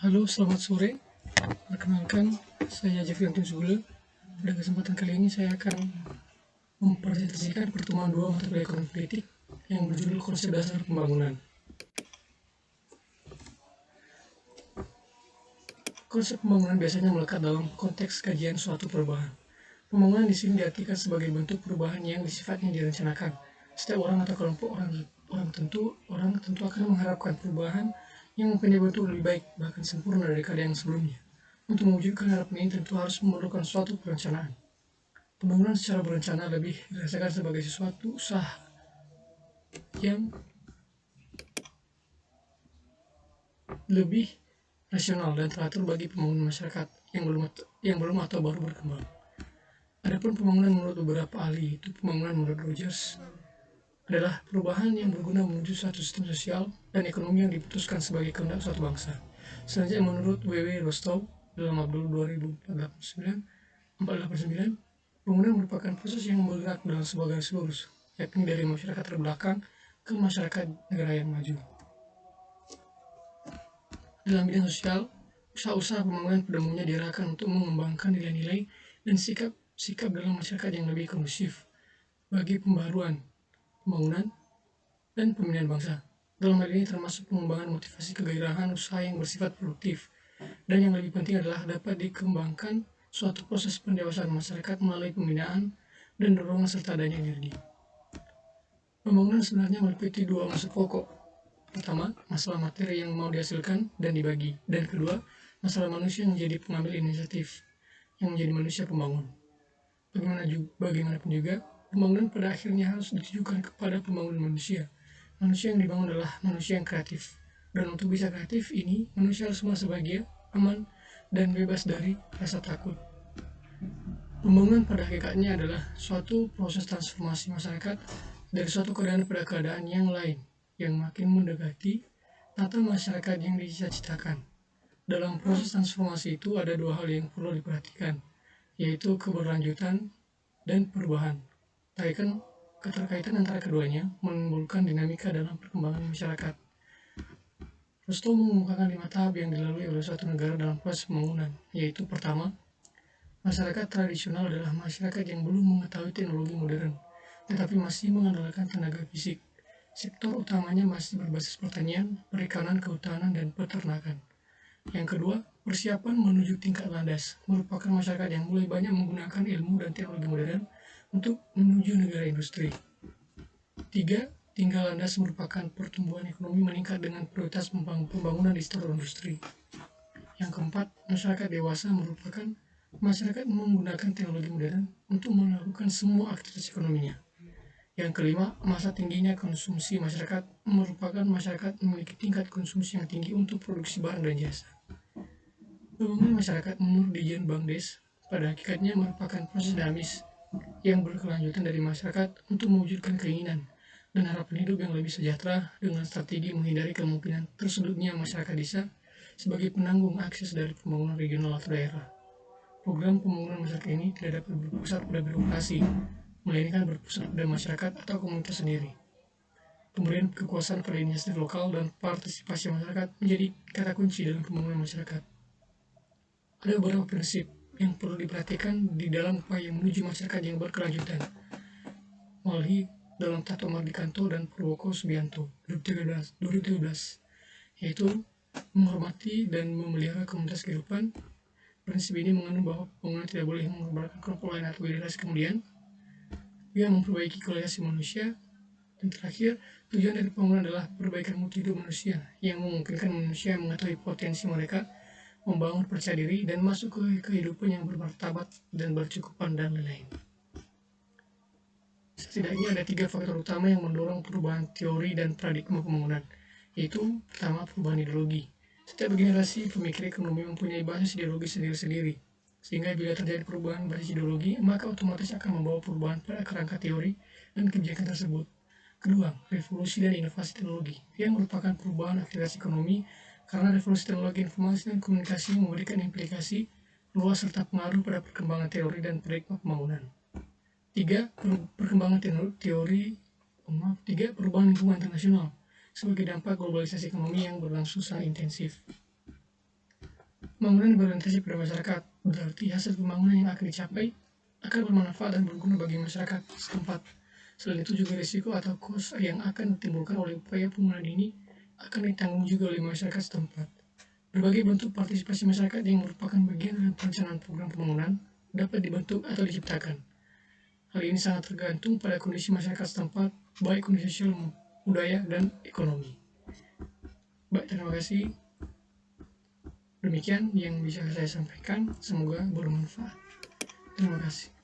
Halo, selamat sore. Perkenalkan, saya Jeffrey Sugula. Pada kesempatan kali ini saya akan mempresentasikan pertemuan dua mata kuliah ekonomi politik yang berjudul Konsep Dasar Pembangunan. Konsep pembangunan biasanya melekat dalam konteks kajian suatu perubahan. Pembangunan di sini diartikan sebagai bentuk perubahan yang sifatnya direncanakan. Setiap orang atau kelompok orang tentu akan mengharapkan perubahan yang mempunyai bentuk lebih baik, bahkan sempurna daripada yang sebelumnya. Untuk mewujudkan harapan ini tentu harus memerlukan suatu perencanaan. Pembangunan secara berencana lebih dirasakan sebagai sesuatu usaha yang lebih rasional dan teratur bagi pembangunan masyarakat yang belum atau baru berkembang. Adapun pembangunan menurut beberapa ahli, itu pembangunan menurut Rogers adalah perubahan yang berguna menuju suatu sistem sosial dan ekonomi yang diputuskan sebagai kehendak suatu bangsa. Selanjutnya menurut W.W. Rostow dalam Abdul 2049, pembangunan merupakan proses yang bergerak dalam sebuah garis lurus, yakni dari masyarakat terbelakang ke masyarakat negara yang maju. Dalam bidang sosial, usaha-usaha pembangunan pada umumnya diarahkan untuk mengembangkan nilai-nilai dan sikap dalam masyarakat yang lebih kondusif bagi pembaruan, pembangunan, dan pembinaan bangsa. Dalam hal ini termasuk pengembangan motivasi kegairahan usaha yang bersifat produktif, dan yang lebih penting adalah dapat dikembangkan suatu proses pendewasaan masyarakat melalui pembinaan dan dorongan serta adanya energi. Pembangunan sebenarnya meliputi dua unsur pokok. Pertama, masalah materi yang mau dihasilkan dan dibagi, dan kedua, masalah manusia yang menjadi pengambil inisiatif, yang menjadi manusia pembangun. Bagaimanapun juga, pembangunan pada akhirnya harus ditujukan kepada pembangunan manusia. Manusia yang dibangun adalah manusia yang kreatif. Dan untuk bisa kreatif ini, manusia harus merasa bahagia, aman, dan bebas dari rasa takut. Pembangunan pada hakikatnya adalah suatu proses transformasi masyarakat dari suatu keadaan pada keadaan yang lain, yang makin mendekati tata masyarakat yang dicita-citakan. Dalam proses transformasi itu ada dua hal yang perlu diperhatikan, yaitu keberlanjutan dan perubahan. Keterkaitan antara keduanya menimbulkan dinamika dalam perkembangan masyarakat. Rostow mengemukakan 5 tahap yang dilalui oleh suatu negara dalam proses pembangunan, yaitu pertama, masyarakat tradisional adalah masyarakat yang belum mengetahui teknologi modern, tetapi masih mengandalkan tenaga fisik. Sektor utamanya masih berbasis pertanian, perikanan, kehutanan, dan peternakan. Yang kedua, persiapan menuju tingkat landas merupakan masyarakat yang mulai banyak menggunakan ilmu dan teknologi modern untuk menuju negara industri. 3. Tinggal landas merupakan pertumbuhan ekonomi meningkat dengan prioritas pembangunan di sektor industri. Yang keempat, masyarakat dewasa merupakan masyarakat menggunakan teknologi modern untuk melakukan semua aktivitas ekonominya. Yang kelima, masa tingginya konsumsi masyarakat merupakan masyarakat memiliki tingkat konsumsi yang tinggi untuk produksi barang dan jasa. Pembangunan masyarakat menurut Dijen Bangdes pada hakikatnya merupakan proses dinamis yang berkelanjutan dari masyarakat untuk mewujudkan keinginan dan harapan hidup yang lebih sejahtera dengan strategi menghindari kemungkinan tersudutnya masyarakat desa sebagai penanggung akses dari pembangunan regional atau daerah. Program pembangunan masyarakat ini tidak dapat berpusat pada birokrasi, melainkan berpusat pada masyarakat atau komunitas sendiri. Pemberian kekuasaan pada inisiatif lokal dan partisipasi masyarakat menjadi kata kunci dalam pembangunan masyarakat. Ada beberapa prinsip yang perlu diperhatikan di dalam upaya menuju masyarakat yang berkelanjutan. Melalui dalam Tato Mardikanto dan Purwoko Subianto 2013, yaitu menghormati dan memelihara komunitas kehidupan. Prinsip ini mengandung bahwa pembangunan tidak boleh mengorbankan kelompok lain atau generasi kemudian. Dia memperbaiki kualitas manusia. Dan terakhir, tujuan dari pembangunan adalah perbaikan mutu hidup manusia yang memungkinkan manusia mengetahui potensi mereka, membangun percaya diri, dan masuk ke kehidupan yang bermartabat dan bercukupan dan lain-lain. Setidaknya ada 3 faktor utama yang mendorong perubahan teori dan paradigma pembangunan, yaitu pertama, perubahan ideologi. Setiap generasi pemikir ekonomi mempunyai basis ideologi sendiri-sendiri, sehingga bila terjadi perubahan basis ideologi, maka otomatis akan membawa perubahan pada kerangka teori dan kebijakan tersebut. Kedua, revolusi dan inovasi teknologi, yang merupakan perubahan aktivitas ekonomi karena revolusi teknologi informasi dan komunikasi memberikan implikasi luas serta pengaruh pada perkembangan teori dan paradigma pembangunan. Tiga, perubahan lingkungan internasional sebagai dampak globalisasi ekonomi yang berlangsung sangat intensif. Pembangunan berorientasi pada masyarakat, berarti hasil pembangunan yang akan dicapai akan bermanfaat dan berguna bagi masyarakat setempat. Selain itu juga risiko atau kos yang akan ditimbulkan oleh upaya pembangunan ini akan ditanggung juga oleh masyarakat setempat. Berbagai bentuk partisipasi masyarakat yang merupakan bagian dalam perencanaan program pembangunan dapat dibentuk atau diciptakan. Hal ini sangat tergantung pada kondisi masyarakat setempat, baik kondisi sosial, budaya, dan ekonomi. Baik, terima kasih. Demikian yang bisa saya sampaikan, semoga bermanfaat. Terima kasih.